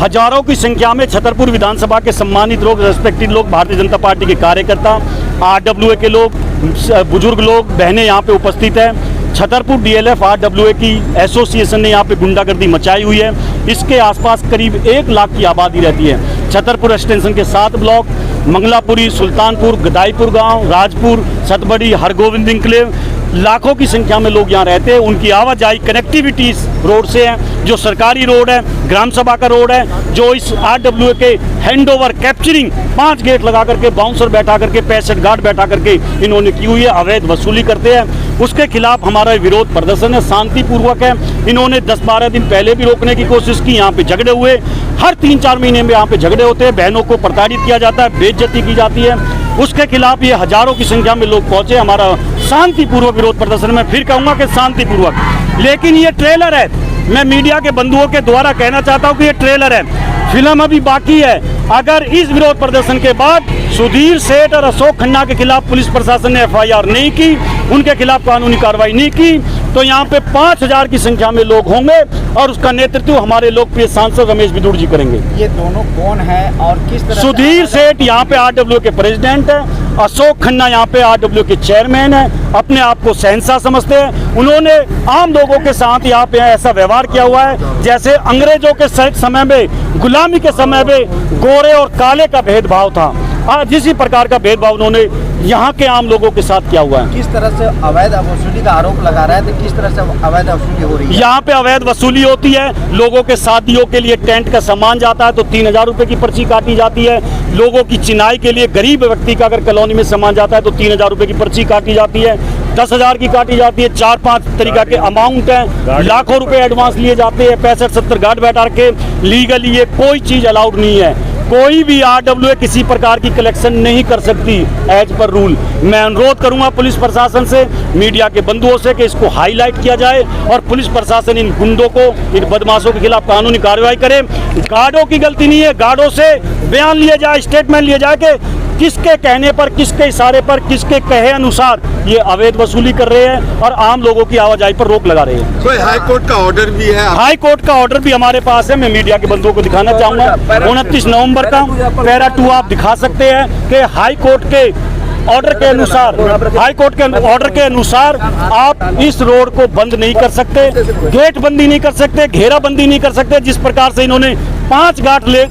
हजारों की संख्या में छतरपुर विधानसभा के सम्मानित लोग, रेस्पेक्टेड लोग, भारतीय जनता पार्टी के कार्यकर्ता, RWA के लोग, बुजुर्ग लोग, बहनें यहाँ पे उपस्थित हैं। छतरपुर DLF RWA की एसोसिएशन ने यहाँ पे गुंडागर्दी मचाई हुई है। इसके आसपास करीब 1 लाख की आबादी रहती है। छतरपुर एक्सटेंशन के 7 ब्लॉक, मंगलापुरी, सुल्तानपुर, गदाईपुर गांव, राजपुर, सतबड़ी, हरगोविंद इंक्लेव, लाखों की संख्या में लोग यहाँ रहते हैं। उनकी आवाजाही कनेक्टिविटी इस रोड से है, जो सरकारी रोड है, ग्राम सभा का रोड है, जो इस RWA के हैंडओवर कैप्चरिंग 5 गेट लगा करके, बाउंसर बैठा करके, 65 गार्ड बैठा करके इन्होंने की हुई है, अवैध वसूली करते हैं। उसके खिलाफ हमारा विरोध प्रदर्शन है, शांतिपूर्वक है। इन्होंने 10-12 दिन पहले भी रोकने की कोशिश की। यहाँ पे झगड़े हुए, हर 3-4 महीने में यहाँ पे झगड़े होते हैं। बहनों को प्रताड़ित किया जाता है, बेइज्जती की जाती है। उसके खिलाफ ये हजारों की संख्या में लोग पहुंचे हमारा शांतिपूर्वक विरोध प्रदर्शन में। फिर कहूँगा कि शांतिपूर्वक, लेकिन ये ट्रेलर है। मैं मीडिया के बंधुओं के द्वारा कहना चाहता हूँ कि ये ट्रेलर है, फिल्म अभी बाकी है। अगर इस विरोध प्रदर्शन के बाद सुधीर सेठ और अशोक खन्ना के खिलाफ पुलिस प्रशासन ने FIR नहीं की, उनके खिलाफ कानूनी कार्रवाई नहीं की, तो यहाँ पे 5000 की संख्या में लोग होंगे और उसका नेतृत्व हमारे लोकप्रिय सांसद रमेश बिदुर जी करेंगे। ये दोनों कौन है और किस तरह? सुधीर सेठ यहाँ पे RWA के प्रेसिडेंट है, अशोक खन्ना यहाँ पे RWA के चेयरमैन है, अपने आप को शहंशाह समझते हैं। उन्होंने आम लोगों के साथ यहाँ पे ऐसा व्यवहार किया हुआ है जैसे अंग्रेजों के समय में, गुलामी के समय में गोरे और काले का भेदभाव था। आज इसी प्रकार का भेदभाव उन्होंने यहाँ के आम लोगों के साथ किया हुआ है। किस तरह से अवैध वसूली का आरोप लगा रहा है, तो किस तरह से अवैध वसूली हो रही है? यहाँ पे अवैध वसूली होती है। लोगों के शादियों के लिए टेंट का सामान जाता है तो 3000 रुपये की पर्ची काटी जाती है। लोगों की चिनाई के लिए गरीब व्यक्ति का अगर कॉलोनी में सामान जाता है तो 3000 रुपये की पर्ची काटी जाती है, 10,000 की काटी जाती है। 4-5 तरीका के अमाउंट हैं, लाखों रुपए एडवांस लिए जाते हैं। 65-70 गार्ड बैठा के लीगली ये कोई चीज़ अलाउड नहीं है। कोई भी RWA किसी प्रकार की कलेक्शन नहीं कर सकती एज पर रूल। मैं अनुरोध करूंगा पुलिस प्रशासन से, मीडिया के बंधुओं से कि इसको हाईलाइट किया जाए और पुलिस प्रशासन इन गुंडों को, इन बदमाशों के खिलाफ कानूनी कार्रवाई करे। गार्डों की गलती नहीं है, गार्डों से बयान लिया जाए, स्टेटमेंट लिया जाए कि किसके कहने पर, किसके इशारे पर, किसके कहे अनुसार ये अवैध वसूली कर रहे हैं और आम लोगों की आवाजाही पर रोक लगा रहे हैं। कोई हाई कोर्ट का ऑर्डर भी है? हाई कोर्ट का ऑर्डर भी हमारे पास है। मैं मीडिया के बंधुओं को दिखाना चाहूंगा, 29 नवंबर का पैरा 2 आप दिखा सकते हैं कि हाई कोर्ट के ऑर्डर के अनुसार, हाई कोर्ट के ऑर्डर के अनुसार आप इस रोड को बंद नहीं कर सकते, गेट बंदी नहीं कर सकते, घेराबंदी नहीं कर सकते। जिस प्रकार से इन्होंने 5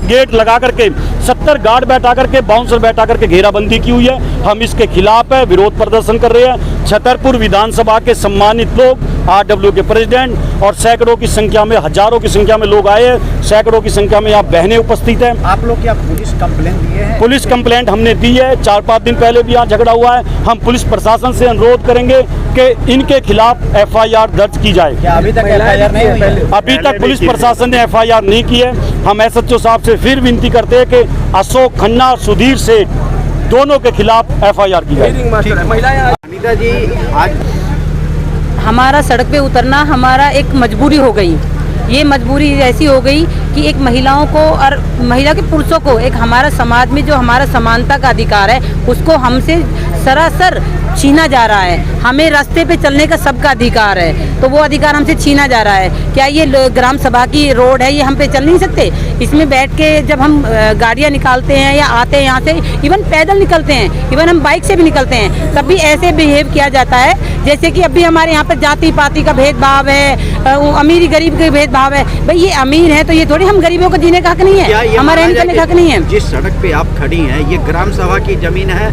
गेट लगा करके, 70 गार्ड बैठा करके, बाउंसर बैठा करके घेराबंदी की हुई है, हम इसके खिलाफ है, विरोध प्रदर्शन कर रहे हैं। छतरपुर विधानसभा के सम्मानित लोग, RWA के प्रेसिडेंट और सैकड़ों की संख्या में, हजारों की संख्या में लोग आए हैं, सैकड़ों की संख्या में यहाँ बहनें उपस्थित हैं। आप लोग क्या पुलिस कंप्लेंट दिए हैं? पुलिस कंप्लेंट हमने दी है, 4-5 दिन पहले भी यहाँ झगड़ा हुआ है। हम पुलिस प्रशासन से अनुरोध करेंगे कि इनके खिलाफ FIR दर्ज की जाए। क्या अभी तक FIR नहीं हुई है? अभी तक पुलिस प्रशासन ने FIR नहीं की है। हम SHO साहब से फिर विनती करते हैं कि अशोक खन्ना और सुधीर सेठ दोनों के खिलाफ FIR की जाए। अनीता जी, आज हमारा सड़क पे उतरना हमारा एक मजबूरी हो गई। ये मजबूरी ऐसी हो गई कि एक महिलाओं को और महिला के पुरुषों को, एक हमारा समाज में जो हमारा समानता का अधिकार है उसको हमसे सरासर छीना जा रहा है। हमें रास्ते पे चलने का सबका अधिकार है, तो वो अधिकार हमसे छीना जा रहा है। क्या ये ग्राम सभा की रोड है, ये हम पे चल नहीं सकते? इसमें बैठ के जब हम गाड़ियाँ निकालते हैं या आते हैं यहाँ से, इवन पैदल निकलते हैं, इवन हम बाइक से भी निकलते हैं, तब भी ऐसे बिहेव किया जाता है जैसे कि अभी हमारे यहाँ पर जाति पाति का भेदभाव है, वो अमीरी गरीब का भेदभाव है। भाई ये अमीर है तो ये थोड़ी हम गरीबों को जीने का हक नहीं है, हमारे रहने का हक नहीं है। जिस सड़क पे आप खड़ी हैं, ये ग्राम सभा की जमीन है,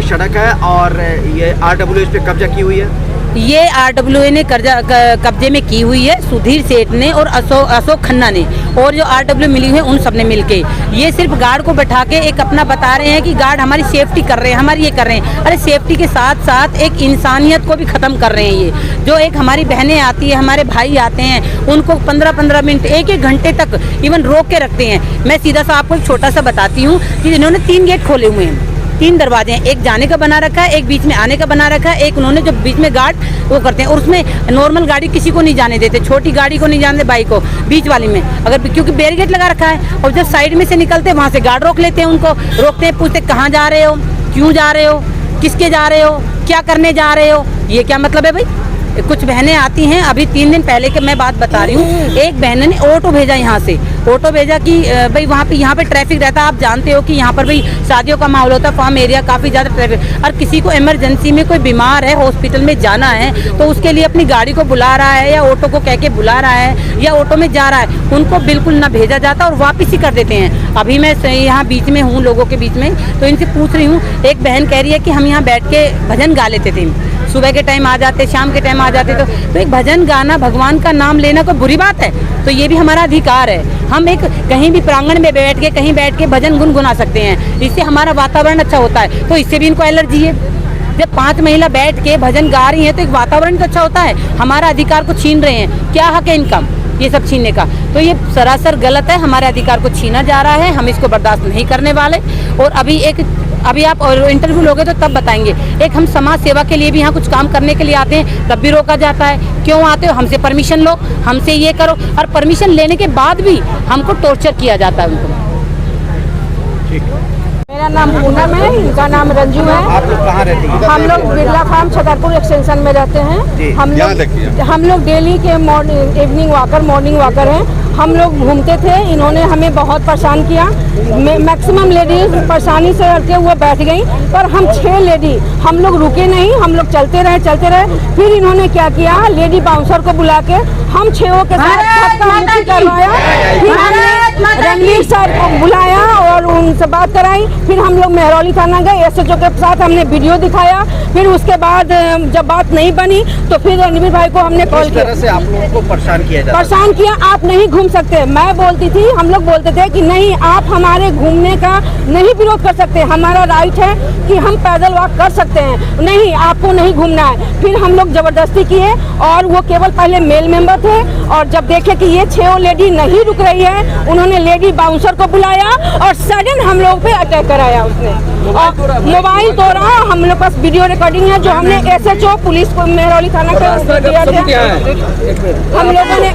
सड़क है, और ये RWA इस पे कब्जा की हुई है। ये RWA ने कब्जे में की हुई है, सुधीर सेठ ने और अशोक खन्ना ने, और जो RWA मिली है उन सब ने मिलके। ये सिर्फ गार्ड को बैठा के एक अपना बता रहे हैं कि गार्ड हमारी सेफ्टी कर रहे हैं, हमारी ये कर रहे हैं। अरे सेफ्टी के साथ साथ एक इंसानियत को भी ख़त्म कर रहे हैं। ये जो एक हमारी बहनें आती है, हमारे भाई आते हैं, उनको 15-15 मिनट, 1-1 घंटे तक इवन रोक के रखते हैं। मैं सीधा सा आपको एक छोटा सा बताती हूँ कि इन्होंने 3 गेट खोले हुए हैं, 3 दरवाजे हैं, एक जाने का बना रखा है, एक बीच में आने का बना रखा है, एक उन्होंने जो बीच में गार्ड वो करते हैं, और उसमें नॉर्मल गाड़ी किसी को नहीं जाने देते, छोटी गाड़ी को नहीं जाने देते, बाइक को, बीच वाली में अगर, क्योंकि बैरिकेड लगा रखा है। और जब साइड में से निकलते हैं वहाँ से गार्ड रोक लेते हैं, उनको रोकते हैं, पूछते कहाँ जा रहे हो, क्यों जा रहे हो, किसके जा रहे हो, क्या करने जा रहे हो, ये क्या मतलब है भाई? कुछ बहनें आती हैं, अभी 3 दिन पहले के मैं बात बता रही हूँ, एक बहन ने ऑटो भेजा यहाँ से, ऑटो भेजा कि भाई वहाँ पे यहाँ पे ट्रैफिक रहता है, आप जानते हो कि यहाँ पर भाई शादियों का माहौल होता है, फार्म एरिया काफ़ी ज़्यादा ट्रैफिक, और किसी को इमरजेंसी में कोई बीमार है, हॉस्पिटल में जाना है तो उसके लिए अपनी गाड़ी को बुला रहा है या ऑटो को कह के बुला रहा है या ऑटो में जा रहा है, उनको बिल्कुल ना भेजा जाता और वापस ही कर देते हैं। अभी मैं यहाँ बीच में हूँ, लोगों के बीच में, तो इनसे पूछ रही हूँ, एक बहन कह रही है कि हम यहाँ बैठ के भजन गा लेते थे, सुबह के टाइम आ जाते, शाम के टाइम आ जाते, तो एक भजन गाना, भगवान का नाम लेना कोई बुरी बात है? तो ये भी हमारा अधिकार है, हम एक कहीं भी प्रांगण में बैठ के कहीं बैठ के भजन गुनगुना सकते हैं, इससे हमारा वातावरण अच्छा होता है। तो इससे भी इनको एलर्जी है, जब 5 महिला बैठ के भजन गा रही हैं तो एक वातावरण तो अच्छा होता है, हमारा अधिकार को छीन रहे हैं, क्या हक है इनका ये सब छीनने का? तो ये सरासर गलत है, हमारे अधिकार को छीना जा रहा है, हम इसको बर्दाश्त नहीं करने वाले। और अभी आप इंटरव्यू लोगे तो तब बताएंगे, एक हम समाज सेवा के लिए भी यहाँ कुछ काम करने के लिए आते हैं, तब भी रोका जाता है, क्यों आते हो? हमसे परमिशन लो, हमसे ये करो, और परमिशन लेने के बाद भी हमको टॉर्चर किया जाता है उनको। मेरा नाम पूनम है, इनका नाम रंजू है। आप लोग कहाँ रहती हैं? हम लोग बिरला फार्म छतरपुर एक्सटेंशन में रहते हैं। हम लोग डेली के इवनिंग वॉकर, मॉर्निंग वॉकर हैं। हम लोग घूमते थे, इन्होंने हमें बहुत परेशान किया। मैक्सिमम लेडीज परेशानी से हटके हुए बैठ गई, पर हम 6 लेडी हम लोग रुके नहीं, हम लोग चलते रहे। फिर इन्होंने क्या किया, लेडी बाउंसर को बुला के हम 6 के साथ धक्का-मुक्की करवाया। फिर हमने रणवीर सर को बुलाया और उनसे बात कराई। फिर हम लोग मेहरौली थाना गए, SHO के साथ हमने वीडियो दिखाया। फिर उसके बाद जब बात नहीं बनी तो फिर रणवीर भाई को हमने कॉल किया। किस तरह से आप लोगों को परेशान किया जाता है? परेशान किया, आप नहीं घूम सकते। मैं बोलती थी, हम लोग बोलते थे कि नहीं, आप हमारे घूमने का नहीं विरोध कर सकते, हमारा राइट है कि हम पैदल वॉक कर सकते हैं, नहीं आपको नहीं घूमना है। फिर हम लोग जबरदस्ती किए और वो केवल पहले मेल मेंबर थे, और जब देखे कि ये 6 लेडी नहीं रुक रही है, उन्होंने लेडी बाउंसर को बुलाया और सडन हम लोग पे अटैक कराया उसने, और मोबाइल तोड़ा। हम लोग पास वीडियो रिकॉर्डिंग है जो हमने SHO पुलिस को मेहरौली थाना को दिया था। हम लोगों ने